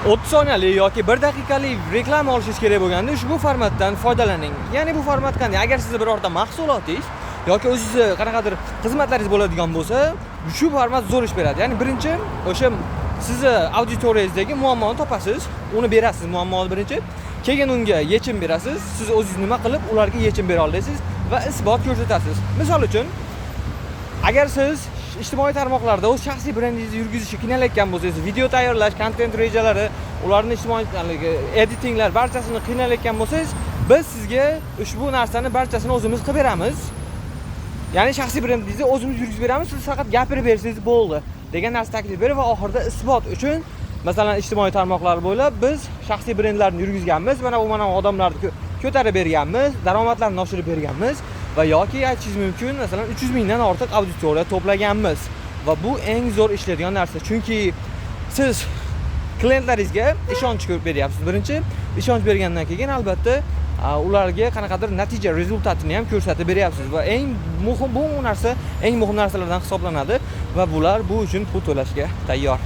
30 soniyalik yoki 1 daqiqalik reklama olishingiz kerak bo'lganda ushbu formatdan foydalaning. Ya'ni bu format qanday? Agar sizda birorta mahsulotingiz yoki o'zingizni qanaqadir xizmatlaringiz bo'ladigan bo'lsa, shu format zo'r ish beradi. Ya'ni birinchi o'sha sizni auditoriyangizdagi muammoni topasiz, uni berasiz muammoni birinchi, keyin unga yechim berasiz. Siz o'zingiz nima qilib ularga yechim bera olasiz va isbot ko'rsatasiz. Misol uchun, agar siz ijtimoiy tarmoqlarda o'z shaxsiy brendingizni yurgizishga qiynalayotgan bo'lsangiz, video tayyorlash, kontent rejalari, ularni ijtimoiy editinglar barchasini qiynalayotgan bo'lsangiz, biz sizga ushbu narsani barchasini o'zimiz qilib beramiz. Ya'ni shaxsiy brendingizni o'zimiz yurgizib beramiz, siz faqat gapirib bersangiz bo'ldi degan narsa taklif berib va oxirida isbot uchun masalan ijtimoiy tarmoqlar bo'ylab biz shaxsiy brendlarni yurgizganmiz, mana bu odamlarni ko'tarib berganmiz, daromadlarni oshirib berganmiz va yoki aytishingiz mumkin, masalan 300 mingdan ortiq auditoriya to'plaganmiz va bu eng zo'r ishlaydigan narsa. Chunki siz klientlaringizga ishonch ko'rib beryapsiz. Birinchi, ishonch bergandan keyin albatta ularga qanaqadir natija, rezultatini ham ko'rsatib beryapsiz va eng muhim bu narsa eng muhim narsalardan hisoblanadi va bular bu uchun pul to'lashga tayyor.